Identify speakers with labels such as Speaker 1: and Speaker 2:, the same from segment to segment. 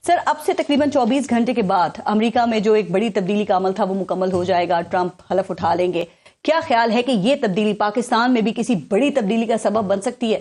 Speaker 1: سر اب سے تقریباً 24 گھنٹے کے بعد امریکہ میں جو ایک بڑی تبدیلی کا عمل تھا وہ مکمل ہو جائے گا، ٹرمپ حلف اٹھا لیں گے. کیا خیال ہے کہ یہ تبدیلی پاکستان میں بھی کسی بڑی تبدیلی کا سبب بن سکتی ہے؟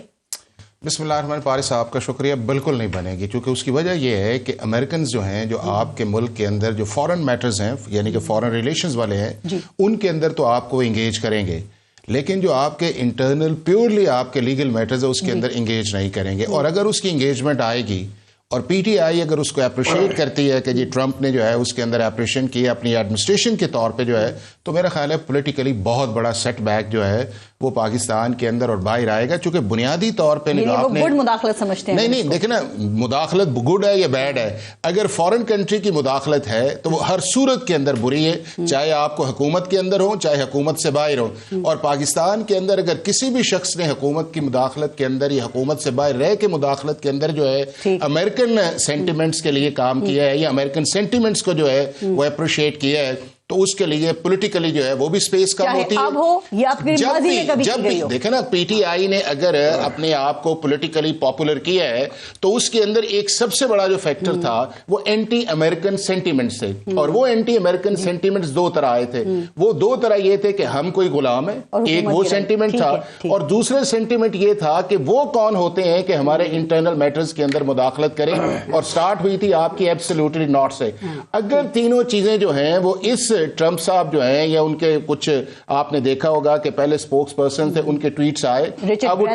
Speaker 2: بسم اللہ الرحمن الرحیم. پارس صاحب کا شکریہ. بالکل نہیں بنے گی، کیونکہ اس کی وجہ یہ ہے کہ امریکنز جو ہیں، جو آپ کے ملک کے اندر جو فورن میٹرز ہیں، یعنی کہ فورن ریلیشنز والے ہیں، ان کے اندر تو آپ کو انگیج کریں گے، لیکن جو آپ کے انٹرنل پیورلی آپ کے لیگل میٹرز ہے اس کے اندر انگیج نہیں کریں گے. اور اگر اس کی انگیجمنٹ آئے گی اور پی ٹی آئی اگر اس کو اپریشیٹ کرتی ہے کہ جی ٹرمپ نے جو ہے اس کے اندر اپریشن کیا اپنی ایڈمنسٹریشن کے طور پہ جو ہے، تو میرا خیال ہے پولیٹیکلی بہت بڑا سیٹ بیک جو ہے وہ پاکستان کے اندر اور باہر آئے گا. چونکہ بنیادی طور پہ
Speaker 1: وہ گڈ مداخلت سمجھتے ہیں.
Speaker 2: نہیں دیکھیں نا، مداخلت گڈ ہے یا بیڈ ہے. اگر فورن کنٹری کی مداخلت ہے تو وہ ہر صورت کے اندر بری ہے، چاہے آپ کو حکومت کے اندر ہو چاہے حکومت سے باہر ہو. اور پاکستان کے اندر اگر کسی بھی شخص نے حکومت کی مداخلت کے اندر یا حکومت سے باہر رہ کے مداخلت کے اندر جو ہے امریکن سینٹیمنٹس کے لیے کام کیا ہے یا امریکن سینٹیمنٹس کو جو ہے وہ اپریشیٹ کیا ہے، تو اس کے لیے پولیٹیکلی جو ہے وہ بھی سپیس کم ہوتی ہے. جب بھی دیکھیں نا، پی ٹی آئی نے اگر اپنے آپ کو پولیٹیکلی پاپولر کیا ہے تو اس کے اندر ایک سب سے بڑا جو فیکٹر تھا وہ اینٹی امریکن سینٹیمنٹس تھے. اور وہ اینٹی امریکن سینٹیمنٹس دو طرح آئے تھے. وہ دو طرح یہ تھے کہ ہم کوئی غلام ہیں، ایک وہ سینٹیمنٹ تھا، اور دوسرے سینٹیمنٹ یہ تھا کہ وہ کون ہوتے ہیں کہ ہمارے انٹرنل میٹرز کے اندر مداخلت کریں. اور سٹارٹ ہوئی تھی آپ کی ایبسلیوٹلی ناٹ سے. اگر تینوں چیزیں جو ہیں وہ اس ٹرمپ صاحب جو ہیں یا ان کے کچھ آپ نے دیکھا ہوگا کہ پہلے سپوکس پرسن تھے، ان کے ٹویٹس آئے، اب وہ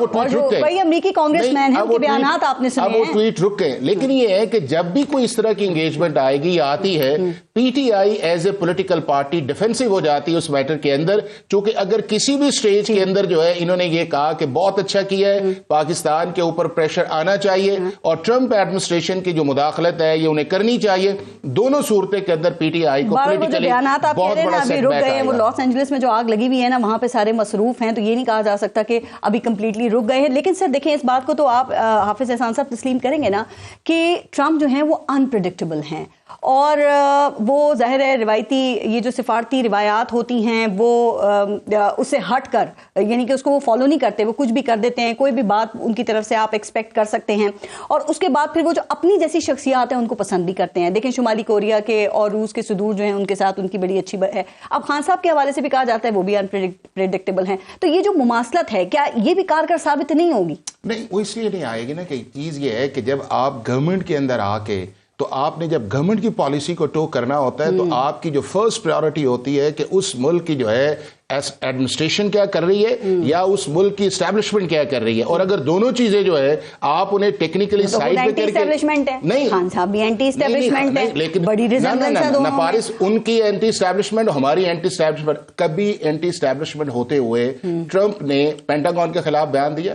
Speaker 2: ٹویٹ رک گئے. لیکن یہ ہے کہ جب بھی کوئی اس طرح کی انگیجمنٹ آئے گی یا آتی ہے، P T I as a political party defensive ہو جاتی ہے اس میٹر کے اندر. چونکہ اگر کسی بھی سٹیج کے اندر جو ہے انہوں نے یہ کہا کہ بہت اچھا کیا ہے، پاکستان کے اوپر پریشر آنا چاہیے اور ٹرمپ ایڈمنسٹریشن کی جو مداخلت ہے یہ انہیں کرنی چاہیے، دونوں صورتیں کے اندر پی ٹی آئی کو
Speaker 1: بیانات آپ کہہ رہے ہیں نا ابھی رک گئے ہیں. وہ لاس اینجلس میں جو آگ لگی ہوئی ہے نا وہاں پہ سارے مصروف ہیں، تو یہ نہیں کہا جا سکتا کہ ابھی کمپلیٹلی رک گئے ہیں. لیکن سر دیکھیں، اس بات کو تو آپ حافظ احسان صاحب تسلیم کریں گے نا کہ ٹرمپ جو ہیں وہ انپریڈکٹیبل ہیں، اور وہ ظاہر ہے روایتی یہ جو سفارتی روایات ہوتی ہیں وہ اس سے ہٹ کر، یعنی کہ اس کو وہ فالو نہیں کرتے، وہ کچھ بھی کر دیتے ہیں. کوئی بھی بات ان کی طرف سے آپ ایکسپیکٹ کر سکتے ہیں، اور اس کے بعد پھر وہ جو اپنی جیسی شخصیات ہیں ان کو پسند بھی کرتے ہیں. دیکھیں شمالی کوریا کے اور روس کے صدور جو ہیں ان کے ساتھ ان کی بڑی اچھی ہے. اب خان صاحب کے حوالے سے بھی کہا جاتا ہے وہ بھی انپریڈکٹیبل ہیں. تو یہ جو مماثلت ہے کیا یہ بھی کارگر ثابت نہیں ہوگی؟
Speaker 2: نہیں، وہ اس لیے نہیں آئے گی نا کہ چیز یہ ہے کہ جب آپ گورنمنٹ کے اندر آ کے، تو آپ نے جب گورنمنٹ کی پالیسی کو ٹو کرنا ہوتا ہے تو آپ کی جو فرسٹ پریورٹی ہوتی ہے کہ اس ملک کی جو ہے ایڈمنسٹریشن کیا کر رہی ہے یا اس ملک کی اسٹیبلشمنٹ کیا کر رہی ہے. اور اگر دونوں چیزیں جو ہے آپ انہیں ٹیکنیکلی سائڈ پہ کر کے،
Speaker 1: نہیں خان صاحب بھی اینٹی اسٹیبلشمنٹ ہے، لیکن بڑی ریزمبلنس ہے دونوں میں.
Speaker 2: پارس، ان کی اینٹی اسٹیبلشمنٹ، ہماری اینٹی اسٹیبلشمنٹ. کبھی اینٹی اسٹیبلشمنٹ ہوتے ہوئے ٹرمپ نے پینٹاگون کے خلاف بیان دیا؟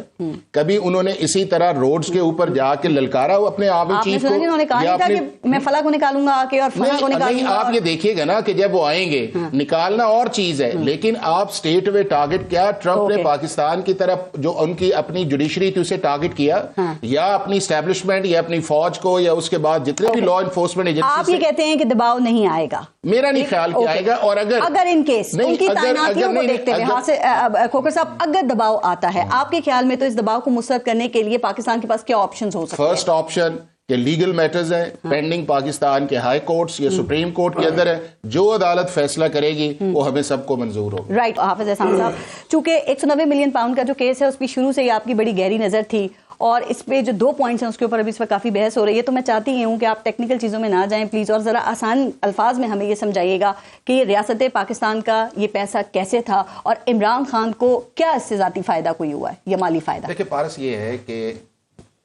Speaker 2: کبھی انہوں نے اسی طرح روڈز کے اوپر جا کے للکارا اپنے آرمی چیف کو؟
Speaker 1: انہوں نے کہا کہ میں فلاں کو نکالوں گا آ کے اور فلاں کو نکالوں گا.
Speaker 2: آپ یہ دیکھیے گا نا کہ جب وہ آئیں گے، نکالنا اور چیز ہے، لیکن آپ اسٹیٹ وے ٹارگٹ کیا ٹرمپ نے پاکستان کی طرف جو ان کی اپنی جوڈیشری تھی اسے ٹارگٹ کیا، یا اپنی اسٹیبلشمنٹ یا اپنی فوج کو یا اس کے بعد جتنے بھی لا انفورسمنٹ ایجنسی.
Speaker 1: آپ یہ کہتے ہیں کہ دباؤ نہیں آئے گا؟
Speaker 2: میرا نہیں خیال کہ آئے گا. اور اگر
Speaker 1: ان کیس ان کی تعیناتیوں کو دیکھتے ہوئے کھوکھر صاحب اگر دباؤ آتا ہے آپ کے خیال میں، تو اس دباؤ کو مسترد کرنے کے لیے پاکستان کے پاس کیا آپشنز ہو سکتے ہیں؟
Speaker 2: فرسٹ آپشن کہ لیگل میٹرز ہیں پینڈنگ پاکستان کے ہائی کورٹس یا سپریم کورٹ کے اندر ہے، جو عدالت فیصلہ کرے گی وہ ہمیں سب کو منظور ہوگا.
Speaker 1: رائٹ. حافظ احسان صاحب، چونکہ 190 ملین پاؤنڈ کا جو کیس ہے اس کی شروع سے ہی آپ کی بڑی گہری نظر تھی، اور اس پہ جو 2 پوائنٹس ہیں اس کے اوپر ابھی اس وقت کافی بحث ہو رہی ہے. تو میں چاہتی ہوں کہ آپ ٹیکنیکل چیزوں میں نہ جائیں پلیز، اور ذرا آسان الفاظ میں ہمیں یہ سمجھائیے گا کہ ریاست پاکستان کا یہ پیسہ کیسے تھا، اور عمران خان کو کیا اس سے ذاتی فائدہ کوئی ہوا ہے یا مالی فائدہ؟
Speaker 2: دیکھیں پارس، یہ ہے کہ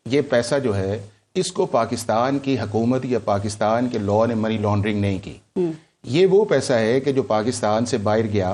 Speaker 2: یہ پیسہ جو ہے اس کو پاکستان کی حکومت یا پاکستان کے لا نے منی لانڈرنگ نہیں کی. یہ وہ پیسہ ہے کہ جو پاکستان سے باہر گیا،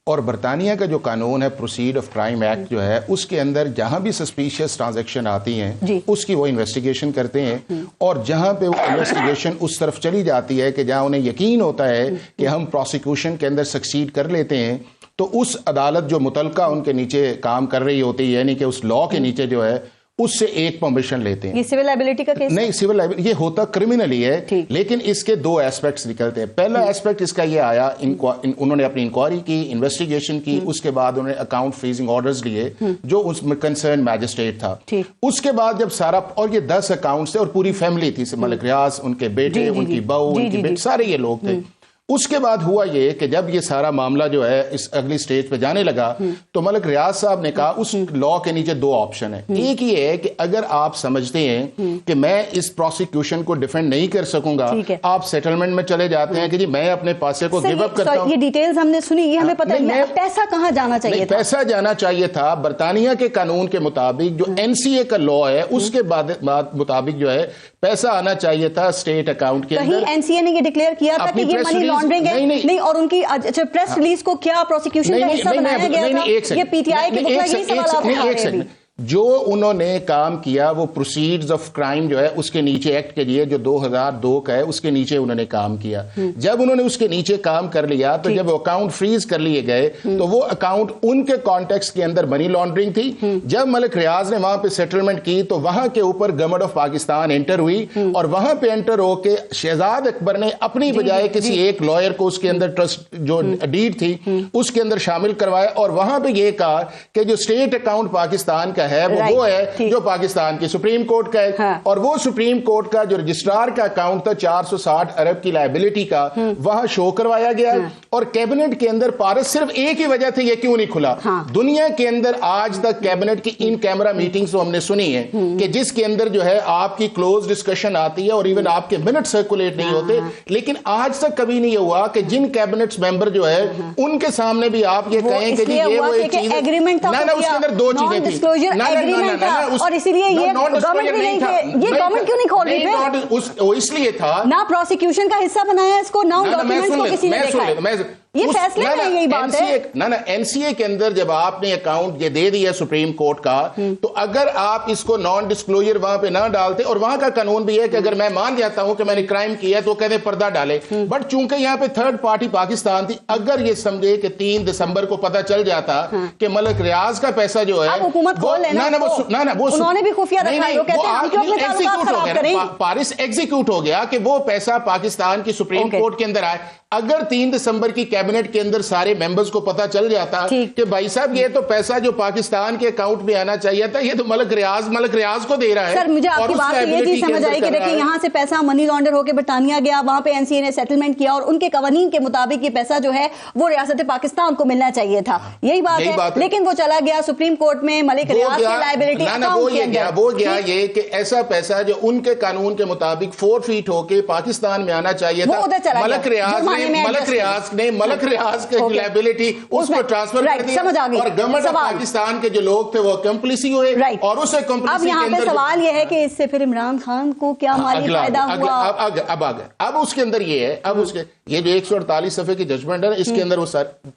Speaker 2: اور برطانیہ کا جو قانون ہے پروسیڈ آف کرائم ایکٹ جو ہے، اس کے اندر جہاں بھی سسپیشیس ٹرانزیکشن آتی ہیں اس کی وہ انویسٹیگیشن کرتے ہیں. اور جہاں پہ وہ انویسٹیگیشن اس طرف چلی جاتی ہے کہ جہاں انہیں یقین ہوتا ہے کہ ہم پروسیکیوشن کے اندر سکسیڈ کر لیتے ہیں، تو اس عدالت جو متعلقہ ان کے نیچے کام کر رہی ہوتی ہے، یعنی کہ اس لا کے نیچے جو ہے اس سے ایک پرمیشن لیتے ہیں.
Speaker 1: یہ سول لائبلٹی کا کیس
Speaker 2: نہیں, سول لائبلٹی یہ ہوتا کرمنلی ہے, لیکن اس کے دو ایسپیکٹس نکلتے ہیں. پہلا ایسپیکٹ اس کا یہ آیا, انہوں نے اپنی انکوائری کی, انویسٹیگیشن کی, اس کے بعد انہوں نے اکاؤنٹ فریزنگ آرڈرز لیے جو اس میں کنسرن میجسٹریٹ تھا. اس کے بعد جب سارا, اور یہ 10 اکاؤنٹس تھے اور پوری فیملی تھی, ملک ریاض, ان کے بیٹے, ان کی بہو, ان کی بیٹی, سارے یہ لوگ تھے. اس کے بعد ہوا یہ کہ جب یہ سارا معاملہ جو ہے اس اگلی سٹیج پہ جانے لگا تو ملک ریاض صاحب نے کہا اس لا کے نیچے دو آپشن ہیں. ایک یہ ہے کہ اگر آپ سمجھتے ہیں کہ میں اس پروسیکیوشن کو ڈیفینڈ نہیں کر سکوں گا, آپ سیٹلمنٹ میں چلے جاتے ہیں کہ جی میں اپنے پاسے کو گیو اپ کرتا ہوں.
Speaker 1: یہ ڈیٹیلز ہم نے سنی, یہ ہمیں پتہ ہے پیسہ کہاں جانا چاہیے تھا.
Speaker 2: پیسہ جانا چاہیے تھا برطانیہ کے قانون کے مطابق, جو NCA کا لا ہے اس کے مطابق جو ہے پیسہ آنا چاہیے تھا اسٹیٹ اکاؤنٹ کے اندر.
Speaker 1: کہیں NCA نے یہ ڈکلیئر کیا تھا کہ یہ منی لانڈرنگ ہے؟ نہیں, اور ان کی پریس ریلیز کو کیا پروسیکیوشن کا حصہ بنایا گیا تھا؟ یہ PTI کے مطلب یہی سوالات اٹھا رہے ہیں.
Speaker 2: جو انہوں نے کام کیا وہ پروسیڈز آف کرائم جو ہے اس کے نیچے ایکٹ کے لیے جو 2002 کا ہے اس کے نیچے انہوں نے کام کیا. جب انہوں نے اس کے نیچے کام کر لیا تو جب اکاؤنٹ فریز کر لیے گئے تو وہ اکاؤنٹ ان کے کانٹیکس کے اندر منی لانڈرنگ تھی. جب ملک ریاض نے وہاں پہ سیٹلمنٹ کی تو وہاں کے اوپر گورنمنٹ آف پاکستان انٹر ہوئی اور وہاں پہ انٹر ہو کے شہزاد اکبر نے اپنی بجائے کسی ایک لائر کو اس کے اندر ٹرسٹ جو ڈیڈ تھی اس کے اندر شامل کروایا اور وہاں پہ یہ کہا کہ جو اسٹیٹ اکاؤنٹ پاکستان کا ہے وہ ہے جو پاکستان کی سپریم کورٹ کا ہے. اور وہ سپریم کورٹ کا جو رجسٹرار کا اکاؤنٹ تھا 460 ارب کی لائبلٹی کا, وہاں شو کروایا گیا. اور کیبنٹ کے اندر پارس صرف ایک ہی وجہ تھی یہ کیوں نہیں کھلا. دنیا کے اندر آج تک کیبنٹ کی ان کیمرہ میٹنگز ہم نے سنی ہے کہ جس کے اندر جو ہے آپ کی کلوز ڈسکشن آتی ہے اور ایون آپ کے منٹ سرکولیٹ نہیں ہوتے, لیکن آج تک کبھی نہیں ہوا کہ جن کیبنٹ ممبر جو ہے ان کے سامنے بھی آپ یہ کہیں کہ یہ وہ ایک چیز ہے. نہ اس کے اندر دو چیزیں تھیں
Speaker 1: اور اسی لیے یہ گورنمنٹ بھی نہیں تھے, یہ گورنمنٹ کیوں نہیں کھول رہی تھی؟
Speaker 2: اس لیے تھا
Speaker 1: نہ پروسیکیوشن کا حصہ بنایا اس کو, نہ ڈاکیومنٹس کو کسی نے دیکھا. یہ فیصلے میں یہی بات ہے.
Speaker 2: نہ NCA کے اندر جب آپ نے اکاؤنٹ یہ دے دیا سپریم کورٹ کا تو اگر آپ اس کو نان ڈسکلوجر وہاں پہ نہ ڈالتے, اور وہاں کا قانون بھی ہے کہ اگر میں مان جاتا ہوں کہ میں نے کرائم کیا تو کہتے پردہ ڈالے, بٹ چونکہ یہاں پہ تھرڈ پارٹی پاکستان تھی, اگر یہ سمجھے کہ 3 دسمبر کو پتہ چل جاتا کہ ملک ریاض کا پیسہ جو ہے
Speaker 1: حکومت کھول لینا, انہوں نے بھی خفیہ
Speaker 2: پارس ایگزیکیوٹ ہو گیا کہ وہ پیسہ پاکستان کی سپریم کورٹ کے اندر آئے. اگر 3 دسمبر کی کیبنٹ کے اندر سارے ممبرز کو پتا چل جاتا کہ بھائی صاحب یہ تو پیسہ جو پاکستان کے اکاؤنٹ میں آنا چاہیے تھا یہ تو ملک ریاض کو دے رہا ہے.
Speaker 1: سر مجھے آپ کی بات یہ چیز سمجھ آئی کہ دیکھیں یہاں سے پیسہ منی لانڈر ہو کے برطانیہ گیا, وہاں پہ NCA نے سیٹلمنٹ کیا اور ان کے قوانین کے مطابق یہ پیسہ جو ہے وہ ریاست پاکستان کو ملنا چاہیے تھا, یہی بات ہے. لیکن وہ چلا گیا سپریم کورٹ میں ملک ریاض کی لائبلٹی اکاؤنٹ کے اندر.
Speaker 2: وہ گیا یہ کہ ایسا پیسہ جو ان کے قانون کے مطابق 4 فیٹ ہو کے پاکستان میں آنا چاہیے تھا, ملک ریاض کے لائبلٹی اس کو ٹرانسفر کر دیا اور گورنمنٹ آف پاکستان کے جو لوگ تھے وہ کمپلیسی ہوئے اور اسے کمپلیسی
Speaker 1: اب یہاں پہ سوال یہ ہے کہ اس سے پھر عمران خان کو کیا مالی فائدہ ہوا.
Speaker 2: اب اس کے اندر یہ ہے, اب اس کے یہ جو 148 صفحے کی ججمنٹ ہے اس کے اندر وہ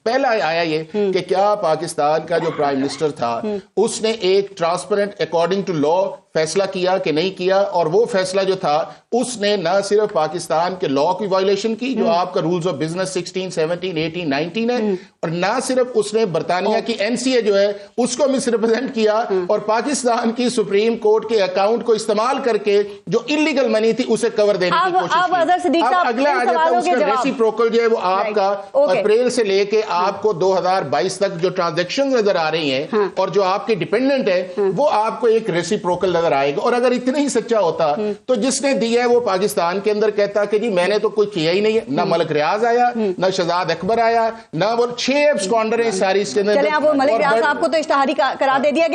Speaker 2: پہلا آیا یہ کہ کیا پاکستان کا جو پرائم منسٹر تھا اس نے ایک ٹرانسپیرنٹ اکارڈنگ ٹو لا فیصلہ کیا کہ نہیں کیا, اور وہ فیصلہ جو تھا اس نے نہ صرف پاکستان کے لا کی وائلیشن کی جو آپ کا رولز آف بزنس 16, 17, 18, 19 ہے, اور نہ صرف اس نے برطانیہ کی NCA جو ہے اس کو مس ریپرزینٹ کیا اور پاکستان کی سپریم کورٹ کے اکاؤنٹ کو استعمال کر کے جو انلیگل منی تھی اسے کور دینے کی کوشش کی. اب اگلا آ جاتا ہے اس کا ریسیپروکل جو ہے وہ آپ کا اپریل سے لے کے آپ کو 2022 تک جو ٹرانزیکشن نظر آ رہی ہیں اور جو آپ کے ڈیپینڈنٹ ہے وہ آپ کو ایک ریسیپروکل نظر آئے گا. اور اگر اتنا ہی سچا ہوتا تو جس نے دیا ہے وہ پاکستان کے اندر کہتا کہ جی میں نے تو کوئی کیا ہی نہیں ہے, نہ ملک ریاض آیا, نہ شہزاد اکبر آیا, نہ وہ 6 ایبسکانڈر ہیں ساری اس کے اندر.
Speaker 1: چلیں اب وہ ملک ریاض آپ کو تو اشتہاری قرار دے دیا گیا.